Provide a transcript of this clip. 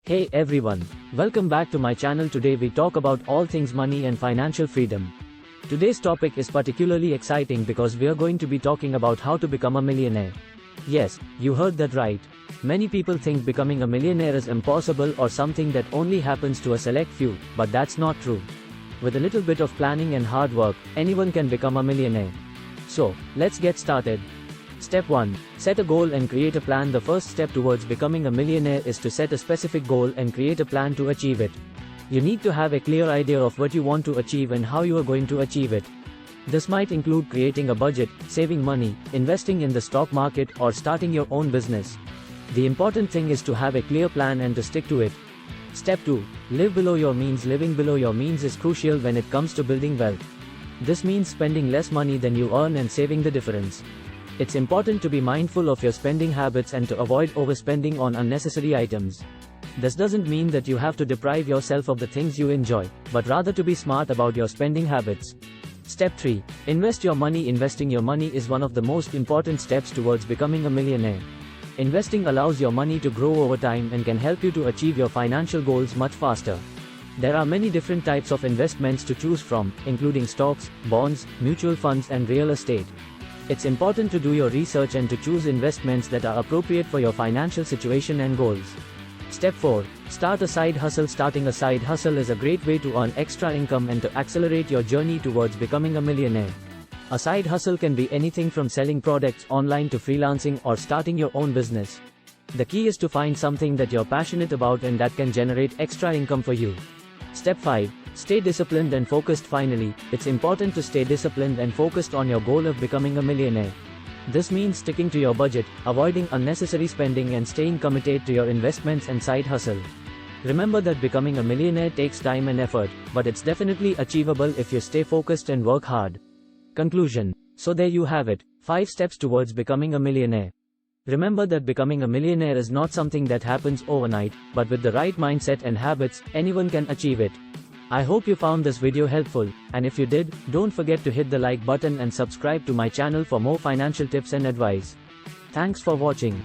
Hey everyone, welcome back to my channel. Today we talk about all things money and financial freedom. Today's topic is particularly exciting because we are going to be talking about how to become a millionaire. Yes, you heard that right. Many people think becoming a millionaire is impossible or something that only happens to a select few, but that's not true. With a little bit of planning and hard work, anyone can become a millionaire. So, let's get started. Step 1. Set a goal and create a plan. The first step towards becoming a millionaire is to set a specific goal and create a plan to achieve it. You need to have a clear idea of what you want to achieve and how you are going to achieve it. This might include creating a budget, saving money, investing in the stock market, or starting your own business. The important thing is to have a clear plan and to stick to it. Step 2. Live below your means. Living below your means is crucial when it comes to building wealth. This means spending less money than you earn and saving the difference. It's important to be mindful of your spending habits and to avoid overspending on unnecessary items. This doesn't mean that you have to deprive yourself of the things you enjoy, but rather to be smart about your spending habits. Step 3. Invest your money. Investing your money is one of the most important steps towards becoming a millionaire. Investing allows your money to grow over time and can help you to achieve your financial goals much faster. There are many different types of investments to choose from, including stocks, bonds, mutual funds, and real estate. It's important to do your research and to choose investments that are appropriate for your financial situation and goals. Step 4. Start a side hustle. Starting a side hustle is a great way to earn extra income and to accelerate your journey towards becoming a millionaire. A side hustle can be anything from selling products online to freelancing or starting your own business. The key is to find something that you're passionate about and that can generate extra income for you. Step 5. Stay disciplined and focused. Finally, it's important to stay disciplined and focused on your goal of becoming a millionaire. This means sticking to your budget, avoiding unnecessary spending, and staying committed to your investments and side hustle. Remember that becoming a millionaire takes time and effort, but it's definitely achievable if you stay focused and work hard. Conclusion. So there you have it, 5 steps towards becoming a millionaire. Remember that becoming a millionaire is not something that happens overnight, but with the right mindset and habits, anyone can achieve it. I hope you found this video helpful, and if you did, don't forget to hit the like button and subscribe to my channel for more financial tips and advice. Thanks for watching.